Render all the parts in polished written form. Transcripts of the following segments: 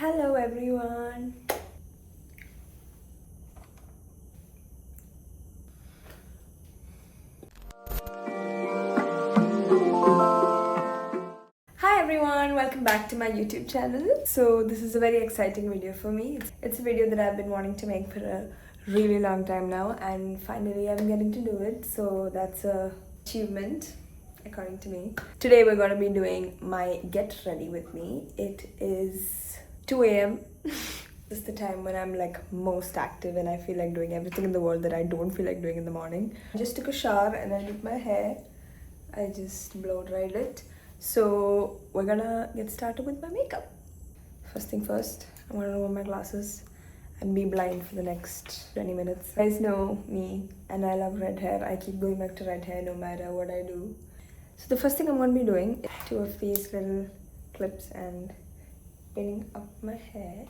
Hello everyone. Hi everyone, welcome back to my YouTube channel. So this is a very exciting video for me. It's a video that I've been wanting to make for a really long time now, and finally I'm getting to do it. So that's a achievement according to me. Today we're going to be doing my get ready with me. It is 2 a.m. This is the time when I'm like most active and I feel like doing everything in the world that I don't feel like doing in the morning. I just took a shower and I did my hair. I just blow dried it. So we're gonna get started with my makeup. First thing first, I'm gonna remove my glasses and be blind for the next 20 minutes. You guys know me and I love red hair. I keep going back to red hair no matter what I do. So the first thing I'm gonna be doing is two of these little clips and pinning up my hair.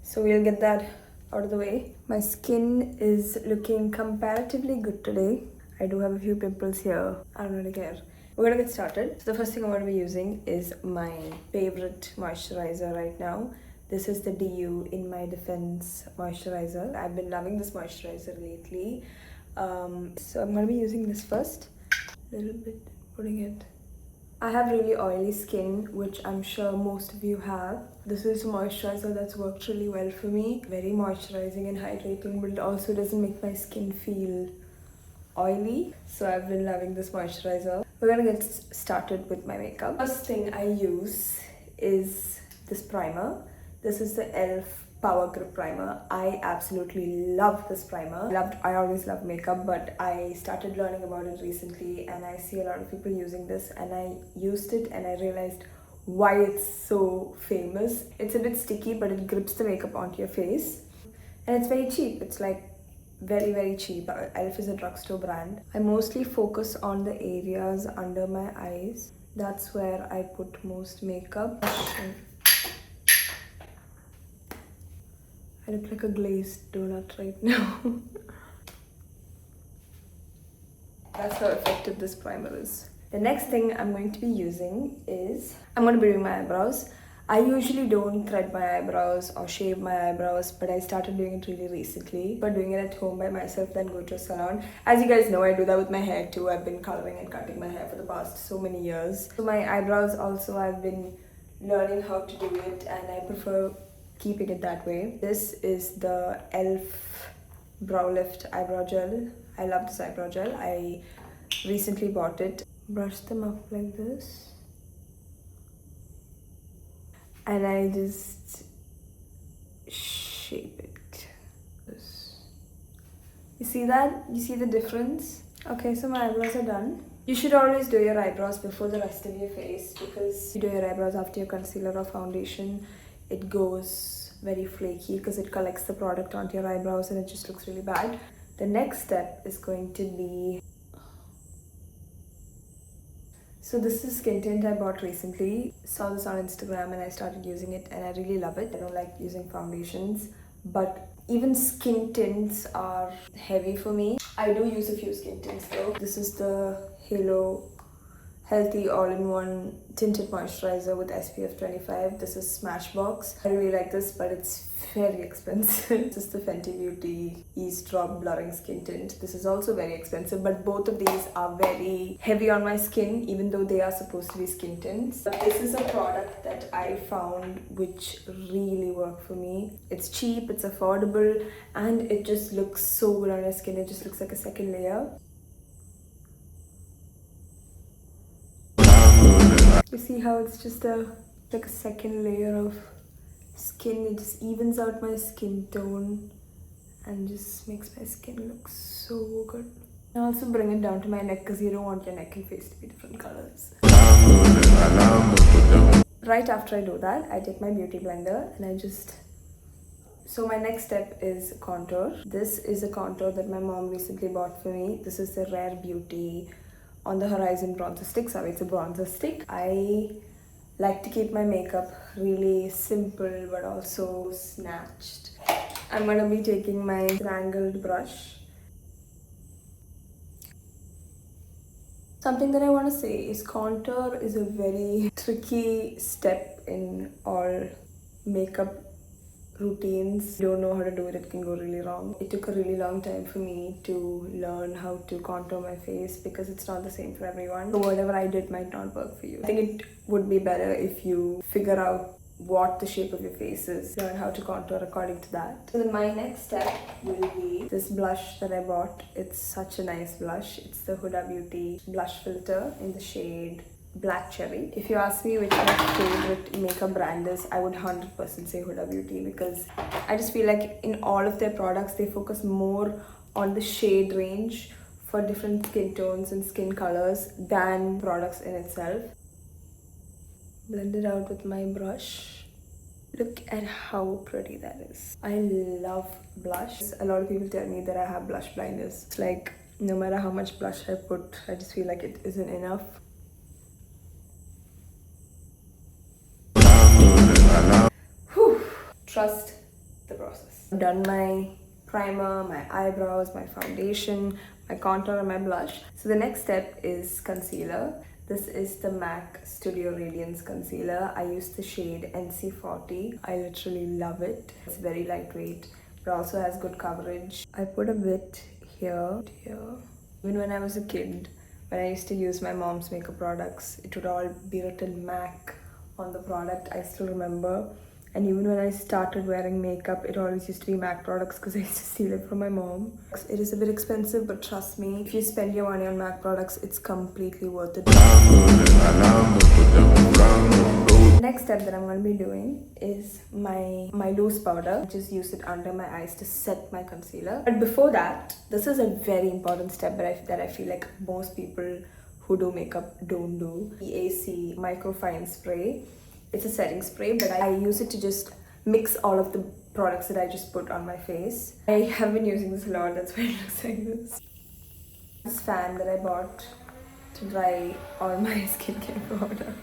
So we'll get that out of the way. My skin is looking comparatively good today. I do have a few pimples here. I don't really care. We're gonna get started. So the first thing I'm gonna be using is my favorite moisturizer right now. This is the DU In My Defense moisturizer. I've been loving this moisturizer lately. So I'm gonna be using this first. A little bit, putting it. I have really oily skin, which I'm sure most of you have. This is a moisturizer that's worked really well for me. Very moisturizing and hydrating, but it also doesn't make my skin feel oily. So I've been loving this moisturizer. We're gonna get started with my makeup. First thing I use is this primer. This is the e.l.f. Power Grip Primer. I absolutely love this primer. I always love makeup, but I started learning about it recently and I see a lot of people using this, and I used it and I realized why it's so famous. It's a bit sticky, but it grips the makeup onto your face, and it's very cheap. It's like very cheap. e.l.f. is a drugstore brand. I mostly focus on the areas under my eyes. That's where I put most makeup. I look like a glazed donut right now. That's how effective this primer is. The next thing I'm going to be using is, I'm going to be doing my eyebrows. I usually don't thread my eyebrows or shave my eyebrows, but I started doing it really recently. But doing it at home by myself, then go to a salon. As you guys know, I do that with my hair too. I've been coloring and cutting my hair for the past so many years. So my eyebrows also, I've been learning how to do it, and I prefer keeping it that way. This is the e.l.f. Brow Lift Eyebrow Gel. I love this eyebrow gel. I recently bought it. Brush them up like this. And I just shape it. You see that? You see the difference? Okay, so my eyebrows are done. You should always do your eyebrows before the rest of your face, because you do your eyebrows after your concealer or foundation, it goes very flaky because it collects the product onto your eyebrows and it just looks really bad. The next step is going to be, so this is skin tint I bought recently. Saw this on Instagram and I started using it and I really love it. I don't like using foundations, but even skin tints are heavy for me. I do use a few skin tints though. This is the Halo Healthy All-in-One Tinted Moisturizer with SPF 25. This is Smashbox. I really like this, but it's very expensive. This is the Fenty Beauty Ease Drop Blurring Skin Tint. This is also very expensive, but both of these are very heavy on my skin, even though they are supposed to be skin tints. But this is a product that I found which really worked for me. It's cheap, it's affordable, and it just looks so good on your skin. It just looks like a second layer. You see how it's just like a second layer of skin. It just evens out my skin tone and just makes my skin look so good. I also bring it down to my neck because you don't want your neck and face to be different colors. Right after I do that, I take my beauty blender and I just... So my next step is contour. This is a contour that my mom recently bought for me. This is the Rare Beauty On The Horizon bronzer stick. Sorry, it's a bronzer stick. I like to keep my makeup really simple but also snatched. I'm gonna be taking my angled brush. Something that I want to say is contour is a very tricky step in all makeup routines. Don't know how to do it, it can go really wrong. It took a really long time for me to learn how to contour my face because it's not the same for everyone. So whatever I did might not work for you. I think it would be better if you figure out what the shape of your face is, learn how to contour according to that. So then my next step will be this blush that I bought. It's such a nice blush. It's the Huda Beauty blush filter in the shade Black Cherry. If you ask me which my favorite makeup brand is, I would 100% say Huda Beauty because I just feel like in all of their products they focus more on the shade range for different skin tones and skin colors than products in itself. Blend it out with my brush. Look at how pretty that is. I love blush. A lot of people tell me that I have blush blindness. It's like no matter how much blush I put, I just feel like it isn't enough. Whew. Trust the process. I've done my primer, my eyebrows, my foundation, my contour and my blush. So the next step is concealer. This is the MAC Studio Radiance Concealer. I use the shade NC40. I literally love it. It's very lightweight, but also has good coverage. I put a bit here. Even when I was a kid, when I used to use my mom's makeup products, it would all be written MAC on the product. I still remember. And even when I started wearing makeup, it always used to be MAC products because I used to steal it from my mom. It is a bit expensive, but trust me, if you spend your money on MAC products, it's completely worth it. The next step that I'm going to be doing is my loose powder. Just use it under my eyes to set my concealer. But before that, this is a very important step that I feel like most people who do makeup don't do. EAC Microfine Spray. It's a setting spray, but I use it to just mix all of the products that I just put on my face. I have been using this a lot, that's why it looks like this. This fan that I bought to dry all my skincare products.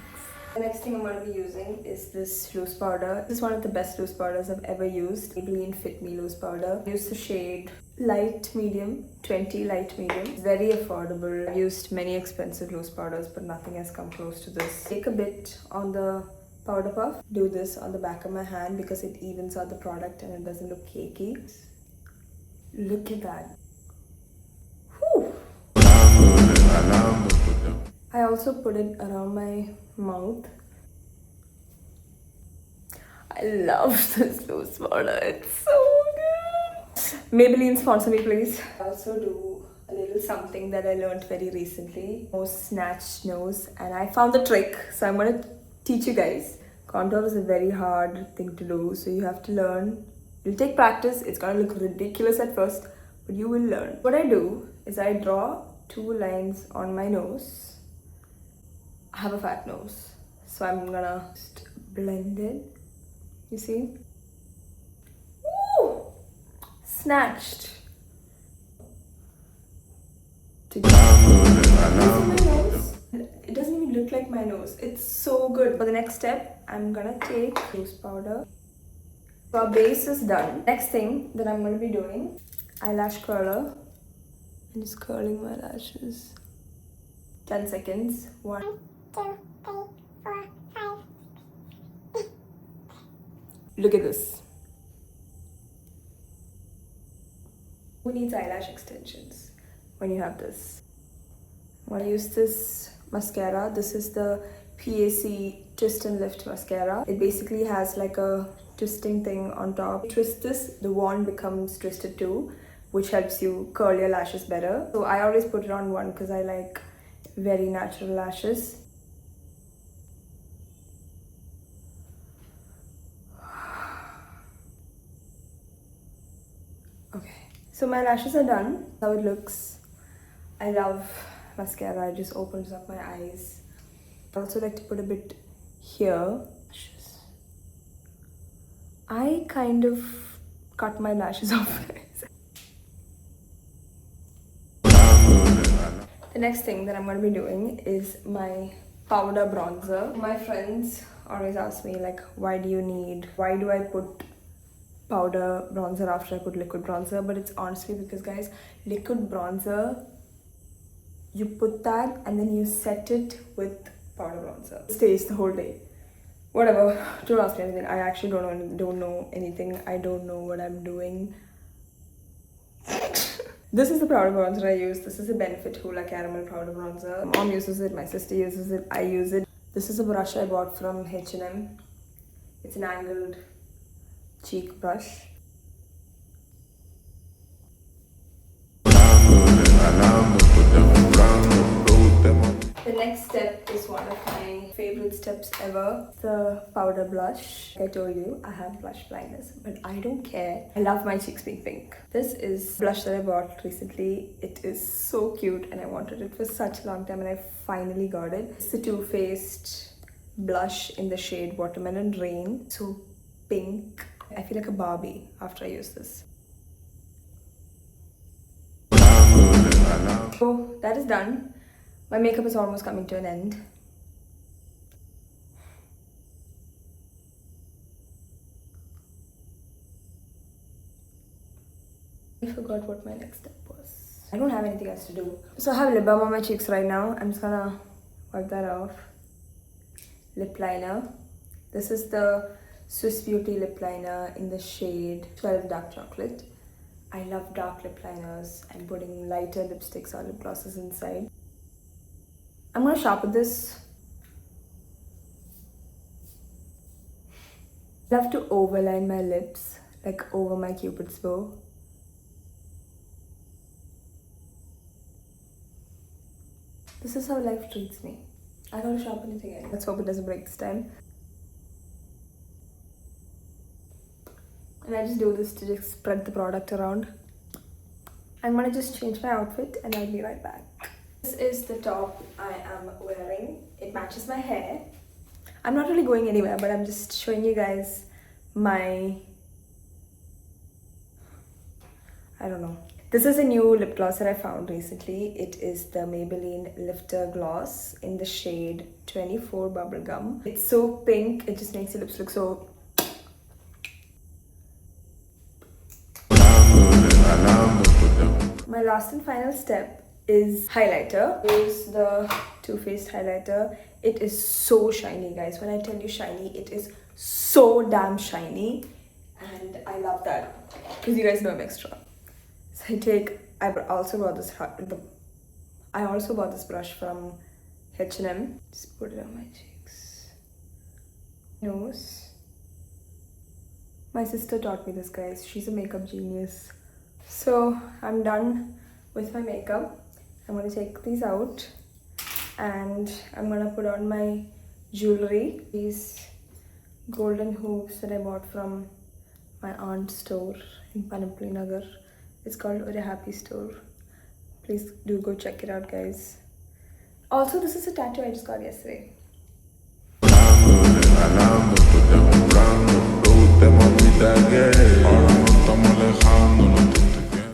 The next thing I'm going to be using is this loose powder. This is one of the best loose powders I've ever used. Maybelline Fit Me loose powder. I use the shade light medium, 20 light medium. It's very affordable. I've used many expensive loose powders, but nothing has come close to this. Take a bit on the powder puff. Do this on the back of my hand because it evens out the product and it doesn't look cakey. Look at that. Whew. I also put it around my mouth. I love this loose powder. It's so good. Maybelline, sponsor me please. I also do a little something that I learned very recently. Nose snatched nose, and I found the trick, so I'm going to teach you guys. Contour is a very hard thing to do, so you have to learn. You'll take practice. It's going to look ridiculous at first, but you will learn. What I do is I draw 2 lines on my nose. I have a fat nose, so I'm gonna just blend it. You see? Woo! Snatched. My nose. It doesn't even look like my nose. It's so good. For the next step, I'm gonna take loose powder. So our base is done. Next thing that I'm gonna be doing, eyelash curler. I'm just curling my lashes. 10 seconds. 1, 2, 3, 4, 5. Look at this. Who needs eyelash extensions when you have this? I'm gonna use this mascara. This is the PAC Twist and Lift mascara. It basically has like a twisting thing on top. Twist this, the wand becomes twisted too, which helps you curl your lashes better. So I always put it on one because I like very natural lashes. Okay, so my lashes are done. How it looks. I love mascara. It just opens up my eyes. I also like to put a bit here. I kind of cut my lashes off. The next thing that I'm going to be doing is my powder bronzer. My friends always ask me like, why do I put powder bronzer after I put liquid bronzer? But it's honestly because guys, liquid bronzer You put that and then you set it with powder bronzer. It stays the whole day. Whatever, don't ask me anything. I actually don't know anything. I don't know what I'm doing. This is the powder bronzer I use. This is a Benefit Hoola Caramel Powder Bronzer. Mom uses it, my sister uses it, I use it. This is a brush I bought from H&M. It's an angled cheek brush. The next step is one of my favorite steps ever, the powder blush. Like I told you, I have blush blindness, but I don't care. I love my cheeks being pink. This is blush that I bought recently. It is so cute and I wanted it for such a long time and I finally got it. It's the Too Faced blush in the shade Watermelon Rain. So pink. I feel like a Barbie after I use this. So that is done. My makeup is almost coming to an end. I forgot what my next step was. I don't have anything else to do. So I have lip balm on my cheeks right now. I'm just gonna wipe that off. Lip liner. This is the Swiss Beauty lip liner in the shade 12 Dark Chocolate. I love dark lip liners. I'm putting lighter lipsticks or lip glosses inside. I'm gonna sharpen this. I love to overline my lips, like over my cupid's bow. This is how life treats me. I gotta sharpen it again. Let's hope it doesn't break this time. And I just do this to just spread the product around. I'm gonna just change my outfit and I'll be right back. This is the top I am wearing. It matches my hair. I'm not really going anywhere, but I'm just showing you guys my... I don't know. This is a new lip gloss that I found recently. It is the Maybelline Lifter Gloss in the shade 24 Bubblegum. It's so pink, it just makes your lips look so... My last and final step is highlighter. Use the Too Faced highlighter. It is so shiny, guys. When I tell you shiny, it is so damn shiny. And I love that. Because you guys know I'm extra. So I also bought this brush from H&M. Just put it on my cheeks. Nose. My sister taught me this, guys. She's a makeup genius. So I'm done with my makeup. I'm going to take these out and I'm going to put on my jewelry. These golden hoops that I bought from my aunt's store in Panapuli Nagar. It's called Ore Happy Store. Please do go check it out, guys. Also, this is a tattoo I just got yesterday.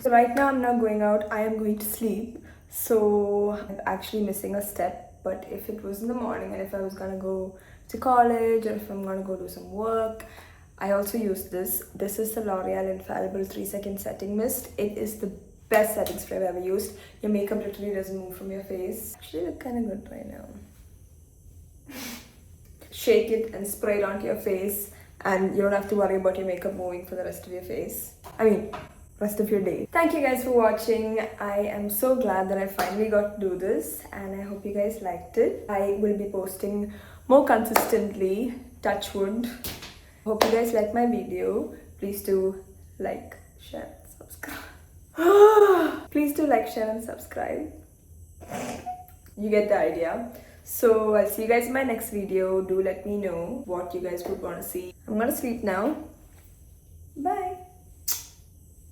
So right now I'm not going out, I am going to sleep. So I'm actually missing a step, but if it was in the morning and if I was gonna go to college or if I'm gonna go do some work, I also use this. This is the L'Oreal Infallible 3-second setting mist. It is the best setting spray I've ever used. Your makeup literally doesn't move from your face. Actually look kind of good right now. Shake it and spray it onto your face and you don't have to worry about your makeup moving for the rest of your face. Rest of your day. Thank you guys for watching. I am so glad that I finally got to do this and I hope you guys liked it. I will be posting more consistently, touch wood. Hope you guys like my video. Please do like, share, and subscribe. Please do like, share and subscribe. You get the idea. So I'll see you guys in my next video. Do let me know what you guys would want to see. I'm gonna sleep now. Bye.